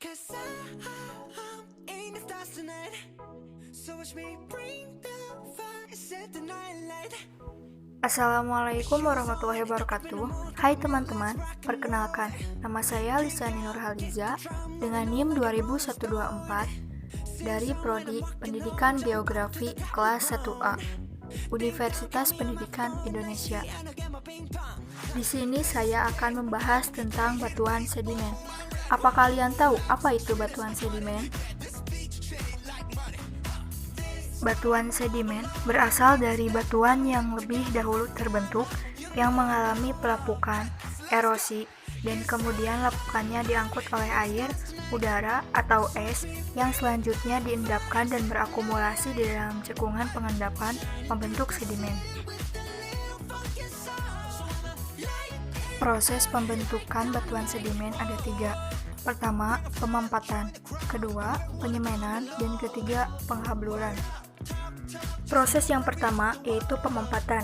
'Cause I'm in the stars tonight. So watch me bring the fire, set the night light. Assalamualaikum warahmatullahi wabarakatuh. Hai teman-teman, perkenalkan, nama saya Lisani Nurhaliza dengan NIM 20124 dari Prodi Pendidikan Geografi kelas 1A, Universitas Pendidikan Indonesia. Di sini saya akan membahas tentang batuan sedimen. Apa kalian tahu apa itu batuan sedimen? Batuan sedimen berasal dari batuan yang lebih dahulu terbentuk yang mengalami pelapukan, erosi, dan kemudian lapukannya diangkut oleh air, udara, atau es yang selanjutnya diendapkan dan berakumulasi di dalam cekungan pengendapan membentuk sedimen. Proses pembentukan batuan sedimen ada 3. Pertama, pemampatan. Kedua, penyemenan. Dan ketiga, penghabluran. Proses yang pertama yaitu pemampatan.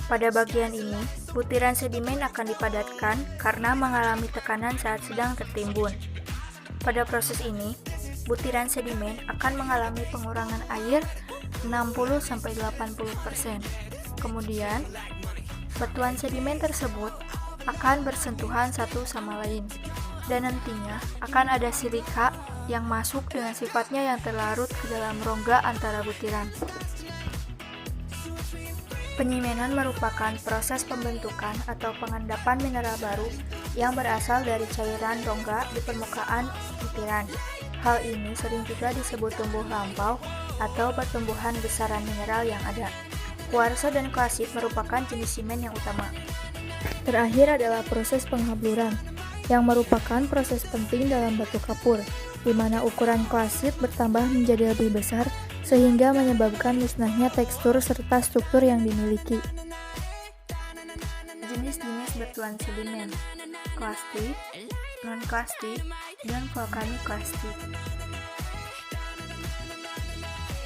Pada bagian ini, butiran sedimen akan dipadatkan karena mengalami tekanan saat sedang tertimbun. Pada proses ini, butiran sedimen akan mengalami pengurangan air 60-80%. Kemudian, batuan sedimen tersebut akan bersentuhan satu sama lain, dan nantinya akan ada silika yang masuk dengan sifatnya yang terlarut ke dalam rongga antara butiran. Penyemenan merupakan proses pembentukan atau pengendapan mineral baru yang berasal dari cairan rongga di permukaan butiran. Hal ini sering juga disebut tumbuh lampau atau pertumbuhan besaran mineral yang ada. Kuarsa dan klasit merupakan jenis semen yang utama. Terakhir adalah proses penghabluran, yang merupakan proses penting dalam batu kapur, di mana ukuran klasit bertambah menjadi lebih besar sehingga menyebabkan musnahnya tekstur serta struktur yang dimiliki. Jenis-jenis batuan sedimen: klastik, non-klastik, dan vulkanik-klastik.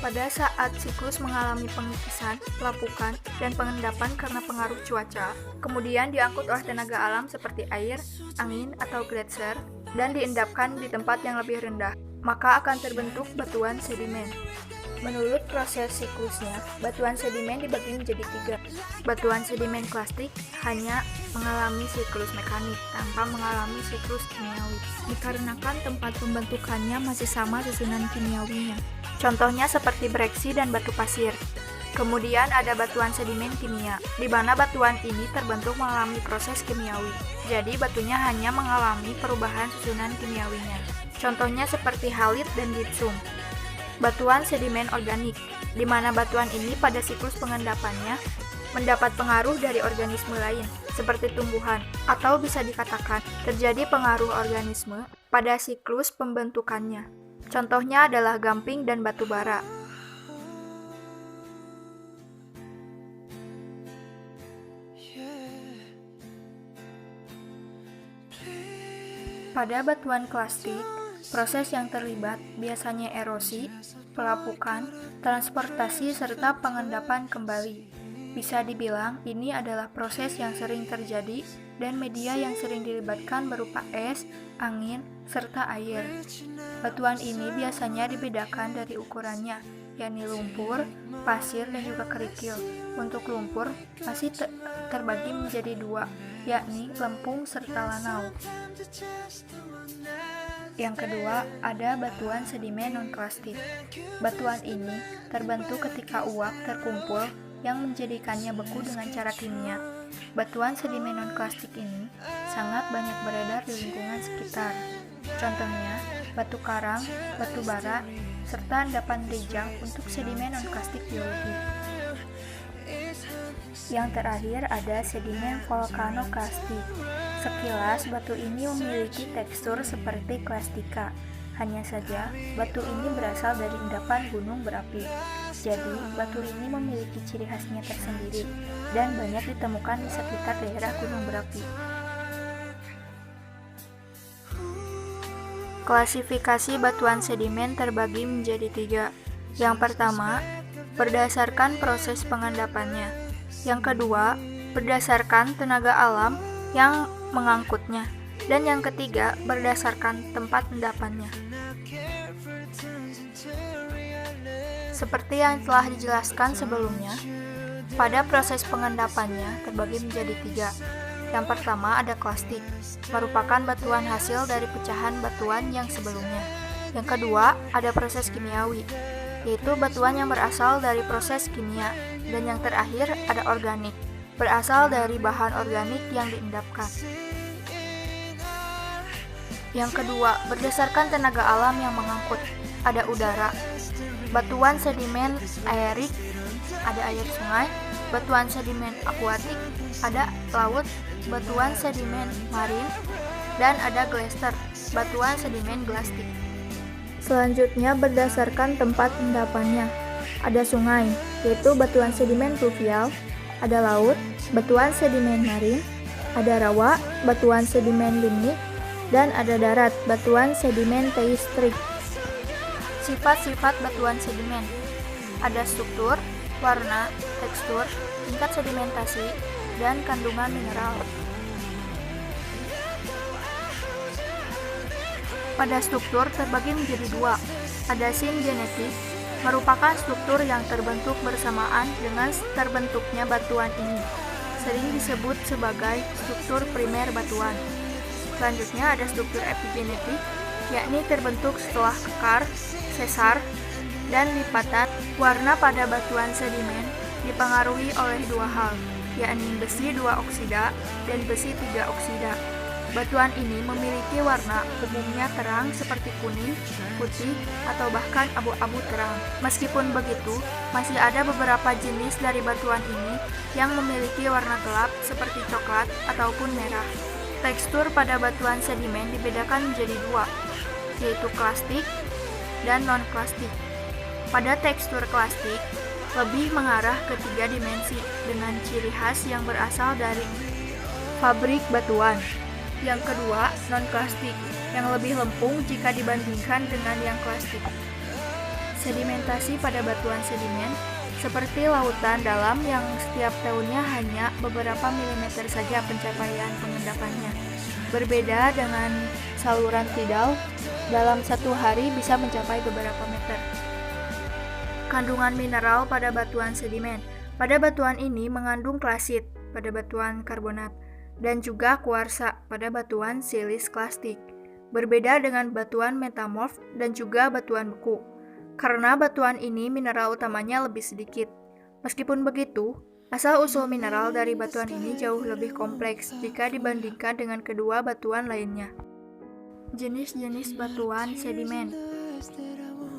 Pada saat siklus mengalami pengikisan, pelapukan, dan pengendapan karena pengaruh cuaca, kemudian diangkut oleh tenaga alam seperti air, angin, atau gletser, dan diendapkan di tempat yang lebih rendah, maka akan terbentuk batuan sedimen. Menurut proses siklusnya, batuan sedimen dibagi menjadi 3. Batuan sedimen klastik hanya mengalami siklus mekanik tanpa mengalami siklus kimiawi, dikarenakan tempat pembentukannya masih sama susunan kimiawinya. Contohnya seperti breksi dan batu pasir. Kemudian ada batuan sedimen kimia, di mana batuan ini terbentuk mengalami proses kimiawi. Jadi batunya hanya mengalami perubahan susunan kimiawinya. Contohnya seperti halit dan gipsum. Batuan sedimen organik, di mana batuan ini pada siklus pengendapannya mendapat pengaruh dari organisme lain, seperti tumbuhan, atau bisa dikatakan terjadi pengaruh organisme pada siklus pembentukannya. Contohnya adalah gamping dan batu bara. Pada batuan klastik, proses yang terlibat biasanya erosi, pelapukan, transportasi, serta pengendapan kembali. Bisa dibilang ini adalah proses yang sering terjadi dan media yang sering dilibatkan berupa es, angin, serta air. Batuan ini biasanya dibedakan dari ukurannya, yakni lumpur, pasir, dan juga kerikil. Untuk lumpur masih terbagi menjadi 2, yakni lempung serta lanau. Yang kedua, ada batuan sedimen non-klastik. Batuan ini terbentuk ketika uap terkumpul yang menjadikannya beku dengan cara kimia. Batuan sedimen non-klastik ini sangat banyak beredar di lingkungan sekitar. Contohnya, batu karang, batu bara, serta endapan rejang untuk sedimen non-klastik biologi. Yang terakhir ada sedimen vulkanoklastik. Sekilas, batu ini memiliki tekstur seperti klastika. Hanya saja, batu ini berasal dari endapan gunung berapi. Jadi, batu ini memiliki ciri khasnya tersendiri dan banyak ditemukan di sekitar daerah gunung berapi. Klasifikasi batuan sedimen terbagi menjadi 3. Yang pertama, berdasarkan proses pengendapannya. Yang kedua, berdasarkan tenaga alam yang mengangkutnya. Dan yang ketiga, berdasarkan tempat endapannya. Seperti yang telah dijelaskan sebelumnya, pada proses pengendapannya terbagi menjadi 3. Yang pertama ada klastik, merupakan batuan hasil dari pecahan batuan yang sebelumnya. Yang kedua ada proses kimiawi, yaitu batuan yang berasal dari proses kimia. Dan yang terakhir ada organik, berasal dari bahan organik yang diendapkan. Yang kedua, berdasarkan tenaga alam yang mengangkut, ada udara, batuan sedimen aerik, ada air sungai, batuan sedimen akuatik, ada laut, batuan sedimen marin, dan ada glacier, batuan sedimen glastik. Selanjutnya berdasarkan tempat endapannya, ada sungai, yaitu batuan sedimen fluvial, ada laut, batuan sedimen marin, ada rawa, batuan sedimen limnik, dan ada darat, batuan sedimen teistrik. Sifat-sifat batuan sedimen, ada struktur, warna, tekstur, tingkat sedimentasi, dan kandungan mineral. Pada struktur terbagi menjadi 2, ada syngenetic, merupakan struktur yang terbentuk bersamaan dengan terbentuknya batuan ini, sering disebut sebagai struktur primer batuan. Selanjutnya ada struktur epigenetik, yakni terbentuk setelah kekar, sesar, dan lipatan. Warna pada batuan sedimen dipengaruhi oleh 2 hal, yakni besi 2 oksida dan besi 3 oksida. Batuan ini memiliki warna umumnya terang seperti kuning, putih, atau bahkan abu-abu terang. Meskipun begitu, masih ada beberapa jenis dari batuan ini yang memiliki warna gelap seperti coklat ataupun merah. Tekstur pada batuan sedimen dibedakan menjadi 2, yaitu klastik dan non-klastik. Pada tekstur klastik, lebih mengarah ke 3 dimensi dengan ciri khas yang berasal dari pabrik batuan. Yang kedua, non-klastik, yang lebih lempung jika dibandingkan dengan yang klastik. Sedimentasi pada batuan sedimen seperti lautan dalam yang setiap tahunnya hanya beberapa milimeter saja pencapaian pengendapannya. Berbeda dengan saluran tidal, dalam 1 hari bisa mencapai beberapa meter. Kandungan mineral pada batuan sedimen. Pada batuan ini mengandung klasit pada batuan karbonat, dan juga kuarsa pada batuan silis klastik. Berbeda dengan batuan metamorf dan juga batuan beku. Karena batuan ini mineral utamanya lebih sedikit. Meskipun begitu, asal-usul mineral dari batuan ini jauh lebih kompleks jika dibandingkan dengan kedua batuan lainnya. Jenis-jenis batuan sedimen.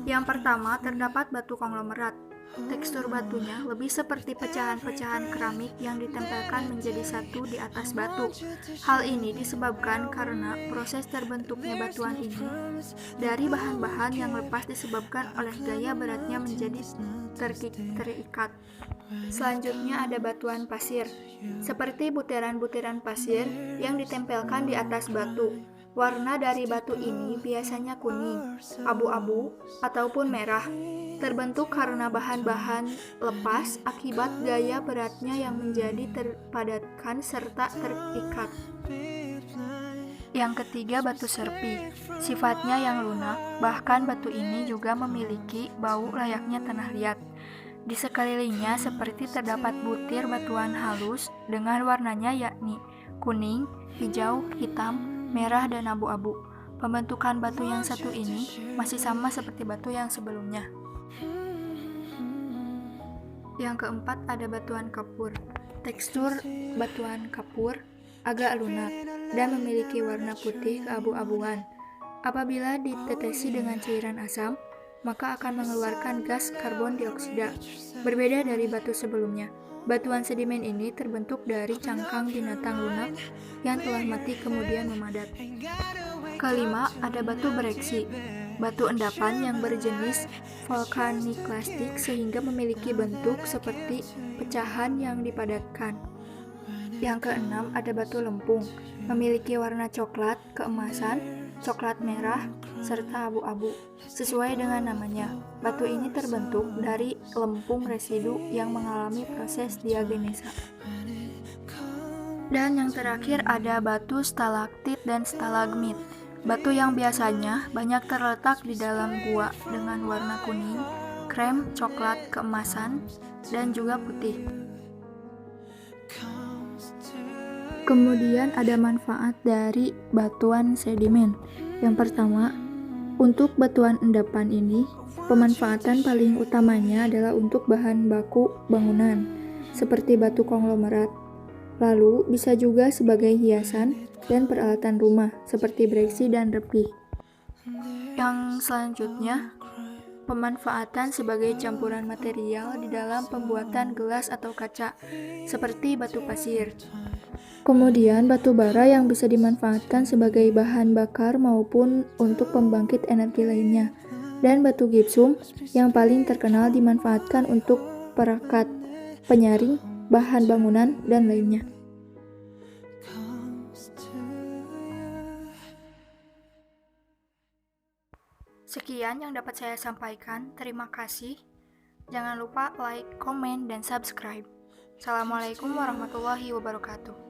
Yang pertama, terdapat batu konglomerat. Tekstur batunya lebih seperti pecahan-pecahan keramik yang ditempelkan menjadi satu di atas batu. Hal ini disebabkan karena proses terbentuknya batuan ini dari bahan-bahan yang lepas disebabkan oleh gaya beratnya menjadi terikat. Selanjutnya ada batuan pasir, seperti butiran-butiran pasir yang ditempelkan di atas batu. Warna dari batu ini biasanya kuning, abu-abu, ataupun merah. Terbentuk karena bahan-bahan lepas akibat gaya beratnya yang menjadi terpadatkan serta terikat. Yang ketiga, batu serpi. Sifatnya yang lunak, bahkan batu ini juga memiliki bau layaknya tanah liat. Di sekelilingnya seperti terdapat butir batuan halus dengan warnanya yakni kuning, hijau, hitam, merah, dan abu-abu. Pembentukan batu yang satu ini masih sama seperti batu yang sebelumnya. Yang keempat ada batuan kapur. Tekstur batuan kapur agak lunak dan memiliki warna putih keabu-abuan. Apabila ditetesi dengan cairan asam, maka akan mengeluarkan gas karbon dioksida. Berbeda dari batu sebelumnya, batuan sedimen ini terbentuk dari cangkang binatang lunak yang telah mati kemudian memadat. Kelima, ada batu bereksi. Batu endapan yang berjenis vulkaniklastik sehingga memiliki bentuk seperti pecahan yang dipadatkan. Yang keenam ada batu lempung, memiliki warna coklat keemasan, coklat merah, serta abu-abu. Sesuai dengan namanya, batu ini terbentuk dari lempung residu yang mengalami proses diagenesa. Dan yang terakhir ada batu stalaktit dan stalagmit. Batu yang biasanya banyak terletak di dalam gua dengan warna kuning, krem, coklat, keemasan, dan juga putih. Kemudian ada manfaat dari batuan sedimen. Yang pertama, untuk batuan endapan ini, pemanfaatan paling utamanya adalah untuk bahan baku bangunan, seperti batu konglomerat. Lalu, bisa juga sebagai hiasan dan peralatan rumah, seperti breksi dan repi. Yang selanjutnya, pemanfaatan sebagai campuran material di dalam pembuatan gelas atau kaca, seperti batu pasir. Kemudian, batu bara yang bisa dimanfaatkan sebagai bahan bakar maupun untuk pembangkit energi lainnya. Dan batu gipsum yang paling terkenal dimanfaatkan untuk perekat, penyaring, bahan bangunan, dan lainnya. Sekian yang dapat saya sampaikan. Terima kasih. Jangan lupa like, komen, dan subscribe. Assalamualaikum warahmatullahi wabarakatuh.